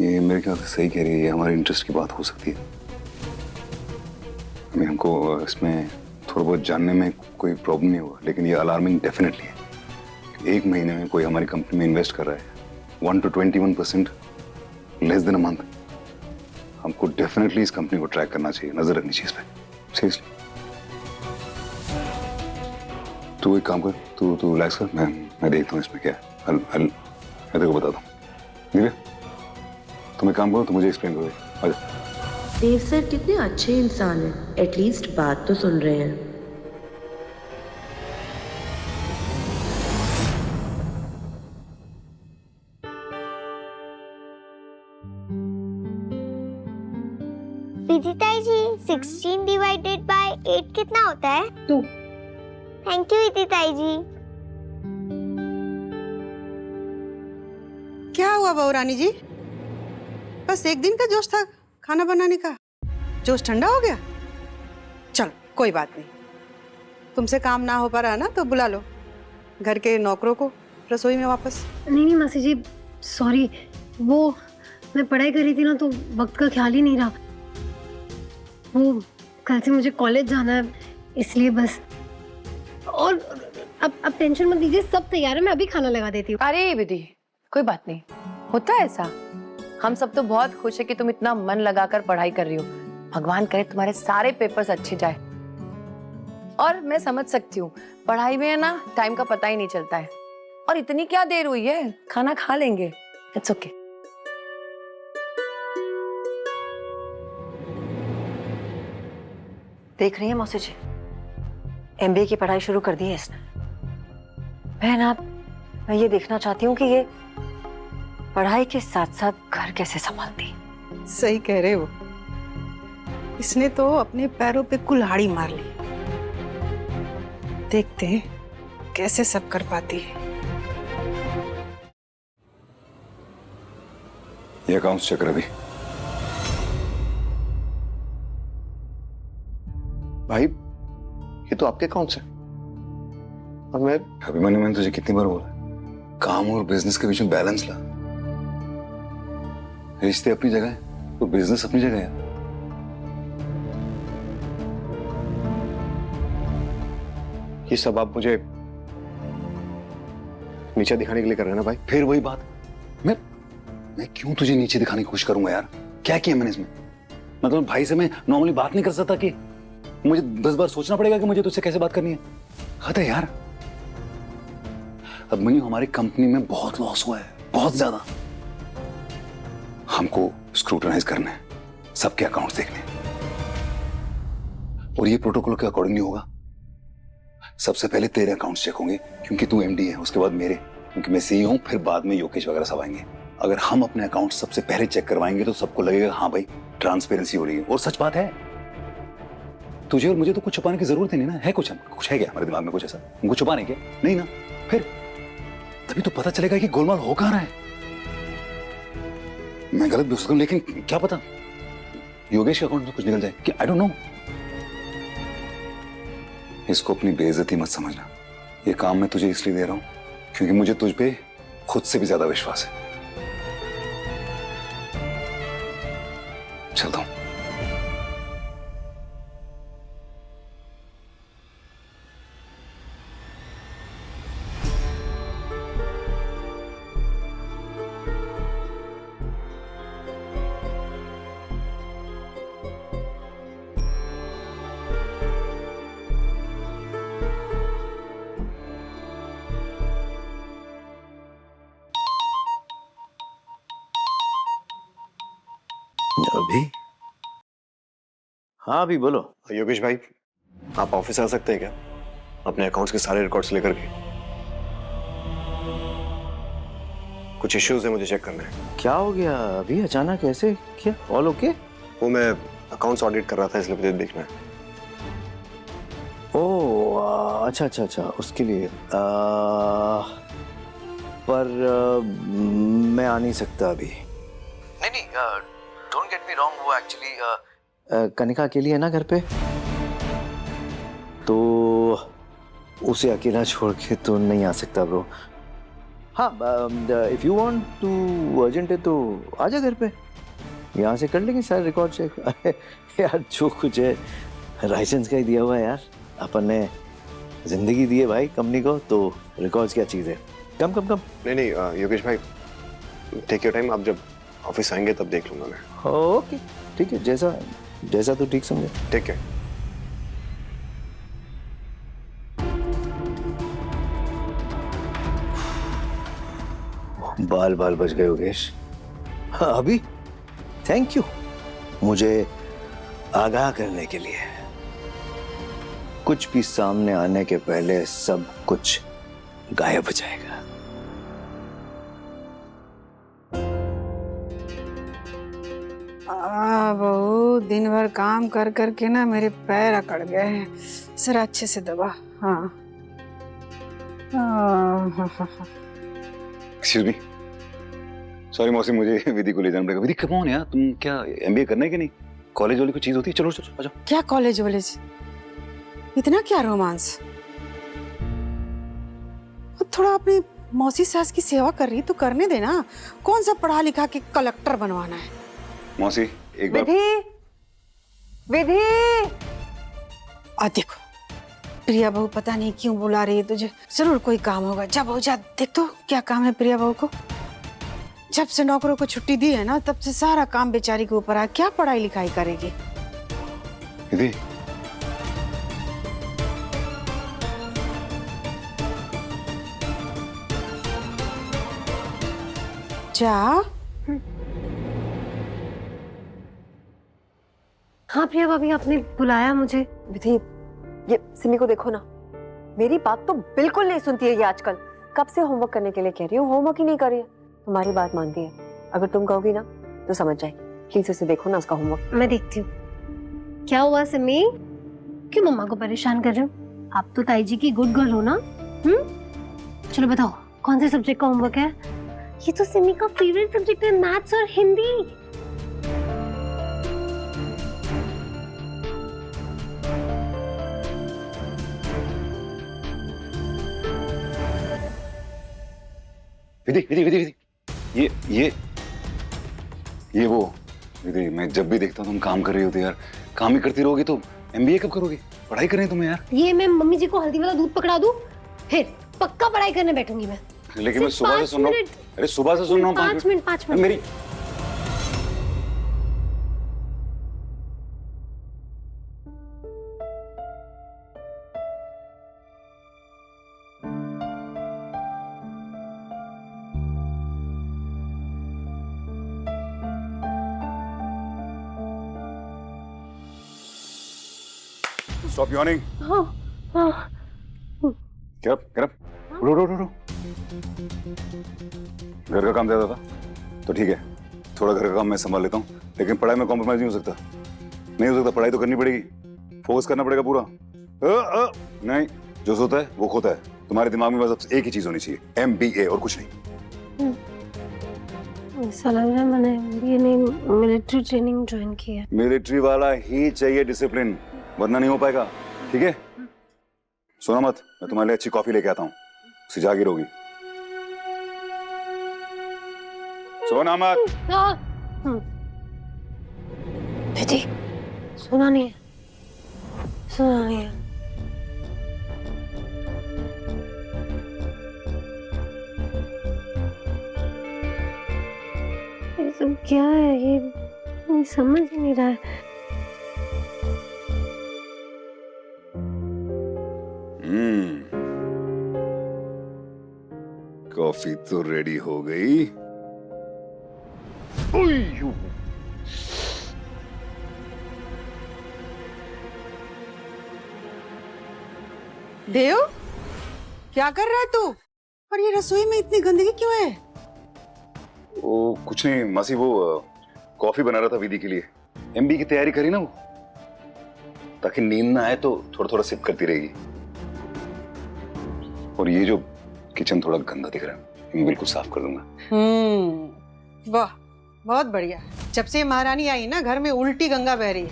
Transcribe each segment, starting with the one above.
ये मेरे ख्याल से सही कह रही है, ये हमारे इंटरेस्ट की बात हो सकती है। हमको इसमें थोड़ा बहुत जानने में कोई प्रॉब्लम नहीं होगा, लेकिन ये अलार्मिंग डेफिनेटली है। 1 महीने में कोई हमारी कंपनी में इन्वेस्ट कर रहा है 1 to 21% less than a month. हमको डेफिनेटली इस कंपनी को ट्रैक करना चाहिए, नजर रखनी चाहिए इस पे, सीरियसली। तू एक काम कर, तू रिलैक्स कर, मैं देखता हूँ इसमें क्या है। मैं तेरे को बताता हूँ। दिव्या, तुम एक काम करो, तुम मुझे एक्सप्लेन करो। आजा। देव सर कितने अच्छे इंसान हैं, एटलीस्ट बात तो सुन रहे हैं। विदिता जी 16 डिवाइडेड बाय 8 कितना होता है? 2। थैंक यू विदिता जी। क्या हुआ बहू रानी जी? बस एक दिन का जोश था खाना बनाने का, जोश ठंडा हो गया? चलो कोई बात नहीं, तुमसे काम ना हो पा रहा ना तो बुला लो घर के नौकरों को रसोई में वापस। नहीं मासी जी, सॉरी, वो मैं पढ़ाई कर रही थी ना तो वक्त का ख्याल ही नहीं रहा। वो कल से मुझे कॉलेज जाना है, इसलिए बस। और अब टेंशन मत लीजिए, सब तैयार है, मैं अभी खाना लगा देती हूँ। अरे विधि, कोई बात नहीं, होता है ऐसा। हम सब तो बहुत खुश है कि तुम इतना मन लगाकर पढ़ाई कर रही हो। भगवान करे तुम्हारे सारे पेपर्स अच्छे जाए। और मैं समझ सकती हूँ, पढ़ाई में है ना, टाइम का पता ही नहीं चलता है। और इतनी क्या देर हुई है, खाना खा लेंगे, इट्स ओके। देख रही है मौसी जी, MBA की पढ़ाई शुरू कर दी है इसने। मैं ये देखना चाहती हूँ कि ये पढ़ाई के साथ साथ घर कैसे संभालती। सही कह रहे हो, इसने तो अपने पैरों पे कुल्हाड़ी मार ली। देखते हैं कैसे सब कर पाती है। ये अकाउंट्स चेक रवि। भाई ये तो आपके अकाउंट से, और मैं अभिमन्यु, मैंने तुझे कितनी बार बोला, काम और बिजनेस के बीच में बैलेंस ला। रिश्ते अपनी जगह है तो बिजनेस अपनी जगह है। ये सब आप मुझे नीचे दिखाने के लिए कर रहे हैं ना भाई? फिर वही बात, मैं क्यों तुझे नीचे दिखाने की कोशिश करूंगा यार? क्या किया मैंने इसमें? मतलब भाई से मैं नॉर्मली बात नहीं कर सकता कि मुझे 10 बार सोचना पड़ेगा कि मुझे तुझसे कैसे बात करनी है? हद है यार। अभिमन्यु, हमारी कंपनी में बहुत लॉस हुआ है, बहुत ज्यादा। हमको स्क्रूटनाइज करना है, सबके अकाउंट्स देखने हैं। और ये प्रोटोकॉल के अकॉर्डिंग नहीं होगा। सबसे पहले तेरे अकाउंट्स चेक होंगे क्योंकि तू MD है, उसके बाद मेरे क्योंकि मैं CEO हूं, फिर बाद में योगेश वगैरह सब आएंगे। अगर हम अपने अकाउंट सबसे पहले चेक करवाएंगे तो सबको लगेगा हाँ भाई ट्रांसपेरेंसी हो रही है। और सच बात है, तुझे और मुझे तो कुछ छुपाने की जरूरत ही नहीं ना। है कुछ है क्या हमारे दिमाग में कुछ ऐसा हमको छुपाने के? नहीं ना। फिर तभी तो पता चलेगा कि गोलमाल हो कहां रहा है। मैं गलत भी हो सकता हूं, लेकिन क्या पता योगेश के अकाउंट में कुछ निकल जाए कि आई डोंट नो। इसको अपनी बेइज्जती मत समझना। ये काम मैं तुझे इसलिए दे रहा हूं क्योंकि मुझे तुझ पे खुद से भी ज्यादा विश्वास है। चलता हूं। अभी? हाँ अभी बोलो। योगेश भाई, आप ऑफिस आ सकते हैं क्या अपने अकाउंट्स के सारे रिकॉर्ड्स लेकर के? कुछ इश्यूज है, मुझे चेक करना है। क्या हो गया अभी अचानक ऐसे? क्या ऑल ओके? वो मैं अकाउंट्स ऑडिट कर रहा था इसलिए मुझे देखना है। ओह अच्छा, उसके लिए पर मैं आ नहीं सकता अभी। नहीं डोंट गेट मी रॉन्ग, वो एक्चुअली कनिका अकेली है ना घर पे, तो उसे अकेला छोड़ के तो नहीं आ सकता ब्रो। हाँ, if you want to urgent है तो आजा घर पे, यहाँ से कर लेंगे सारे रिकॉर्ड चेक। यार जो कुछ है लाइसेंस का ही दिया हुआ है यार, अपन ने जिंदगी दी है भाई कंपनी को, तो रिकॉर्ड्स क्या चीज़ है। कम कम कम। नहीं योगेश भाई, टेक योर टाइम, आप जब ऑफिस आएंगे तब देख लूंगा मैं। ओके ठीक है, जैसा जैसा तू ठीक समझे। ठीक है। बाल बाल बच गए योगेश। हाँ, अभी थैंक यू मुझे आगाह करने के लिए। कुछ भी सामने आने के पहले सब कुछ गायब हो जाएगा। बहू दिन भर काम कर करके ना मेरे पैर अकड़ गए हैं, जरा अच्छे से दबा। हाँ एक्सक्यूज मी, सॉरी मौसी, मुझे विधि को ले जाना पड़ेगा। विधि कम ऑन यार, तुम क्या एमबीए करना है कि नहीं? कॉलेज वाली कोई चीज होती है? चलो चलो आ जाओ। क्या कॉलेज वॉलेज, इतना क्या रोमांस? थोड़ा अपनी मौसी सास की सेवा कर रही तो करने देना। कौन सा पढ़ा लिखा के कलेक्टर बनवाना है? मौसी एक बार। विधि आ देखो, प्रिया बहू पता नहीं क्यों बुला रही है तुझे, जरूर कोई काम होगा। जा बहू जा, देख तो क्या काम है प्रिया बहू को। जब से नौकरों को छुट्टी दी है ना, तब से सारा काम बेचारी के ऊपर आ। क्या पढ़ाई लिखाई करेगी? विधि जा। हाँ प्रिया भाभी, आपने बुलाया मुझे। विधि, ये सिमी को देखो ना, मेरी बात तो बिल्कुल नहीं सुनती है ये आजकल। कब से होमवर्क करने के लिए कह रही हूँ, होमवर्क ही नहीं कर रही है। तुम्हारी बात मानती है, अगर तुम कहोगी ना तो समझ जाएगी। प्लीज उसे देखो ना, उसका होमवर्क। मैं देखती हूँ। क्या हुआ सिमी, क्यों मम्मा को परेशान कर रहे हो? आप तो ताई जी की गुड गर्ल हो ना। चलो बताओ, कौन से सब्जेक्ट का होमवर्क है? ये तो सिमी का फेवरेट सब्जेक्ट है, मैथ्स और हिंदी। विधि विधि विधि विधि, ये वो विधि, मैं जब भी देखता हूँ तुम काम कर रही होती यार। काम ही करती रहोगी तो एमबीए कब करोगी? पढ़ाई करनी है तुम्हें यार। ये मैं मम्मी जी को हल्दी वाला दूध पकड़ा दूं, फिर पक्का पढ़ाई करने बैठूंगी मैं। लेकिन मैं सुबह से सुन रहा हूँ। अरे सुबह से सुन रहा हूँ। 5 मिनट मेरी stop yawning. Get up, get up. उठो। घर का काम ज्यादा था तो ठीक है, थोड़ा घर का काम मैं संभाल लेता हूँ, लेकिन पढ़ाई में कॉम्प्रोमाइज नहीं हो सकता। नहीं हो सकता, पढ़ाई तो करनी पड़ेगी, फोकस करना पड़ेगा पूरा। नहीं, जो होता है वो खोता है। तुम्हारे दिमाग में बस एक ही चीज होनी चाहिए, MBA और कुछ नहीं। ऐसा लग रहा है मैंने MBA नहीं, मिलिट्री ट्रेनिंग ज्वाइन की है। मिलिट्री वाला ही चाहिए डिसिप्लिन, वरना नहीं हो पाएगा। ठीक है, सोना मत, मैं तुम्हारे लिए अच्छी कॉफी लेके आता हूँ, उसी जागीर होगी। सोना मत। विधि, सुना नहीं है, सुना नहीं है। ये सब क्या है? ये समझ ही नहीं रहा है। कॉफी तो रेडी हो गई। देव, क्या कर रहा है तू? और ये रसोई में इतनी गंदगी क्यों है? वो कुछ नहीं मासी, वो कॉफी बना रहा था विधि के लिए। MBA की तैयारी करी ना वो, ताकि नींद ना आए तो थोड़ा थोड़ा सिप करती रहेगी। और ये जो किचन थोड़ा गंदा दिख रहा है, मैं बिल्कुल साफ कर दूंगा। वाह, बहुत बढ़िया। जब से महारानी आई ना, घर में उल्टी गंगा बह रही है।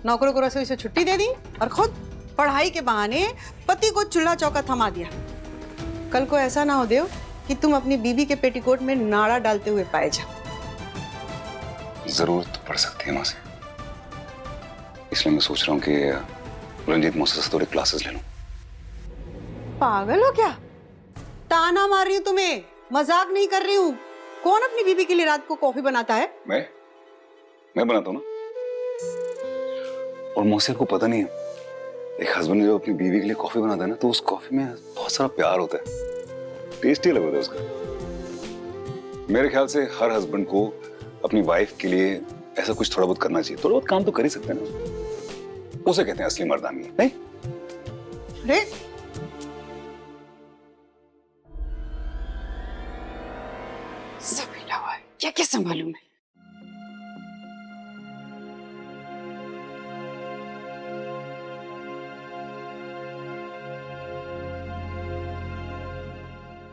नौकरों को रसोई से छुट्टी दे दी और खुद पढ़ाई के बहाने पति को चूल्हा चौका थमा दिया। कल को ऐसा ना हो देव कि तुम अपनी बीवी के पेटीकोट में नाड़ा डालते हुए पाए जाओ। जरूरत तो पड़ सकती है माँ से, इसलिए मैं सोच रहा हूँ कि रंजीत मौसा से थोड़े क्लासेस ले लूं। पागल हो क्या? ताना मार रही हूँ तुम्हें, मजाक नहीं कर रही हूँ। कौन अपनी बीवी के लिए रात को कॉफी बनाता है? मैं बनाता हूँ ना। और मौसी को पता नहीं है, एक हस्बैंड जब अपनी बीवी के लिए कॉफी बनाता है ना, तो उस कॉफी में बहुत सारा प्यार होता है, टेस्टी लगता है उसका। मेरे ख्याल से हर हस्बैंड को अपनी वाइफ के लिए ऐसा कुछ थोड़ा बहुत करना चाहिए। थोड़ा बहुत काम तो कर ही सकते हैं ना, उसे कहते हैं असली मर्दानगी, नहीं? अरे सब हिला हुआ है, क्या क्या संभालूं मैं?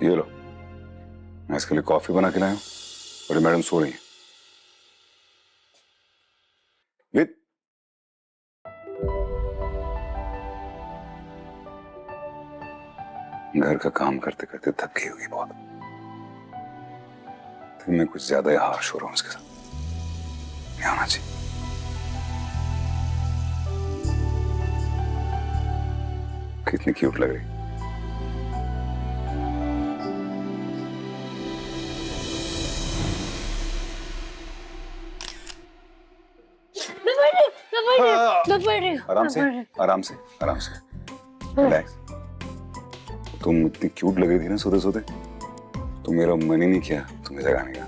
ये लो, मैं इसके लिए कॉफी बना के लाया हूं और ये मैडम सो रही है। घर का काम करते करते थक गई होगी बहुत, तो मैं कुछ ज्यादा ही हार्श हो रहा हूं उसके साथ। नहीं होना चाहिए। कितनी क्यूट लग रही। आराम से आराम से आराम से, रिलैक्स। तुम इतनी क्यूट लग रही थी ना सोते सोते, तो मेरा मन ही नहीं किया तुम्हें जगाने का।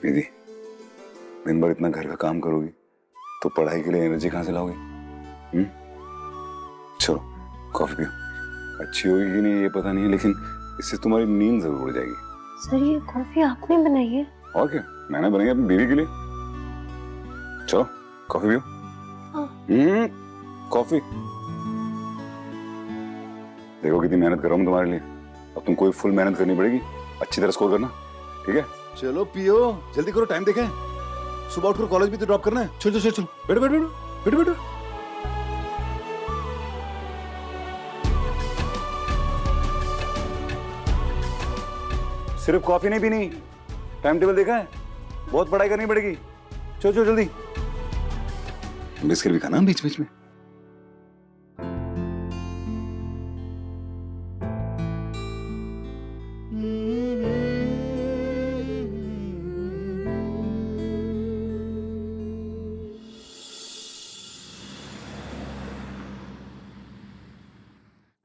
दीदी, दिन भर इतना घर का काम करोगी तो पढ़ाई के लिए एनर्जी कहाँ से लाओगी? चलो कॉफी पियो। अच्छी होगी कि नहीं ये पता नहीं है, लेकिन इससे तुम्हारी नींद जरूर उड़ जाएगी। सर ये कॉफी आपने बनाई है? और क्या, मैंने बनाई अपनी बीवी के लिए। चलो कॉफी पियो। कॉफी। देखो कितनी मेहनत कर रहा हूँ तुम्हारे लिए, अब तुम कोई फुल मेहनत करनी पड़ेगी, अच्छी तरह स्कोर करना, ठीक है? चलो पियो, जल्दी करो, टाइम देखें। सुबह उठकर कॉलेज भी तो ड्रॉप करना है। चलो चलो चलो, बैठो बैठो बैठो बैठो। सिर्फ कॉफी नहीं पीनी, टाइम टेबल देखा है, बहुत पढ़ाई करनी पड़ेगी। चलो चलो जल्दी। बिस्किट भी खाना बीच बीच में।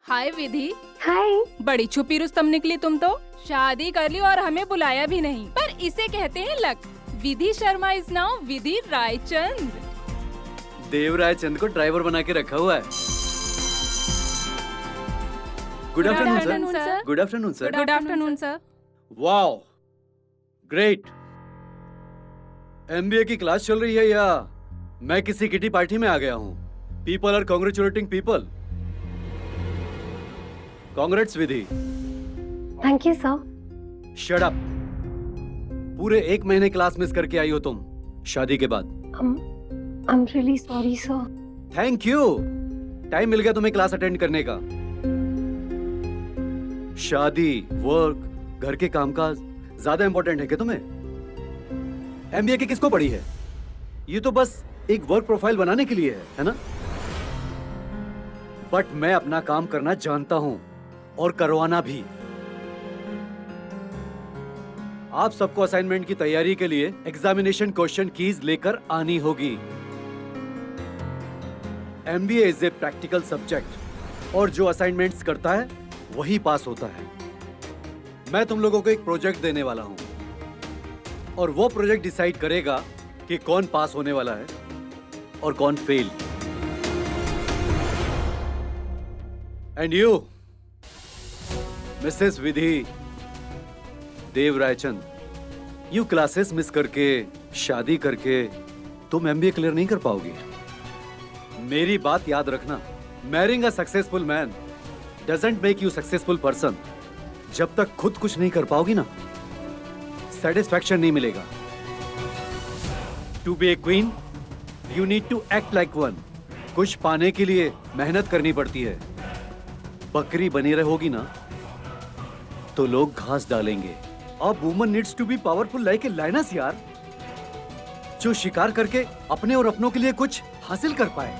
हाय विधि। हाय। बड़ी छुपी रुस्तम निकली तुम तो, शादी कर ली और हमें बुलाया भी नहीं। पर इसे कहते हैं luck. Vidhi Sharma is now Vidhi Raichand. Dev Raichand को ड्राइवर बना के रखा हुआ है। Good afternoon sir. Good afternoon sir. Good afternoon sir. Wow, great. MBA की क्लास चल रही है या मैं किसी किटी पार्टी में आ गया हूँ? People are congratulating people. Congrats Vidhi. Thank you sir. Shut up. पूरे 1 महीने क्लास मिस करके आई हो तुम शादी के बाद। I'm really sorry sir. Thank you, time मिल गया तुम्हें क्लास अटेंड करने का। शादी, वर्क, घर के कामकाज ज्यादा इंपॉर्टेंट है क्या तुम्हें? एमबीए की किसको पढ़ी है? ये तो बस एक वर्क प्रोफाइल बनाने के लिए है ना? बट मैं अपना काम करना जानता हूं और करवाना भी। आप सबको असाइनमेंट की तैयारी के लिए एग्जामिनेशन क्वेश्चन कीज लेकर आनी होगी। MBA is a practical subject और जो असाइनमेंट्स करता है वही पास होता है। मैं तुम लोगों को एक प्रोजेक्ट देने वाला हूं और वो प्रोजेक्ट डिसाइड करेगा कि कौन पास होने वाला है और कौन फेल। And you mrs Vidhi Dev Raichand, you classes miss करके, शादी करके तुम एमबीए क्लियर नहीं कर पाओगी। मेरी बात याद रखना, marrying a successful man doesn't make you successful person. जब तक खुद कुछ नहीं कर पाओगी ना, सेटिस्फैक्शन नहीं मिलेगा। To be a queen you need to act like one. कुछ पाने के लिए मेहनत करनी पड़ती है। बकरी बनी रहोगी ना तो लोग घास डालेंगे। A woman needs to be powerful like a lioness यार, जो शिकार करके अपने और अपनों के लिए कुछ हासिल कर पाए।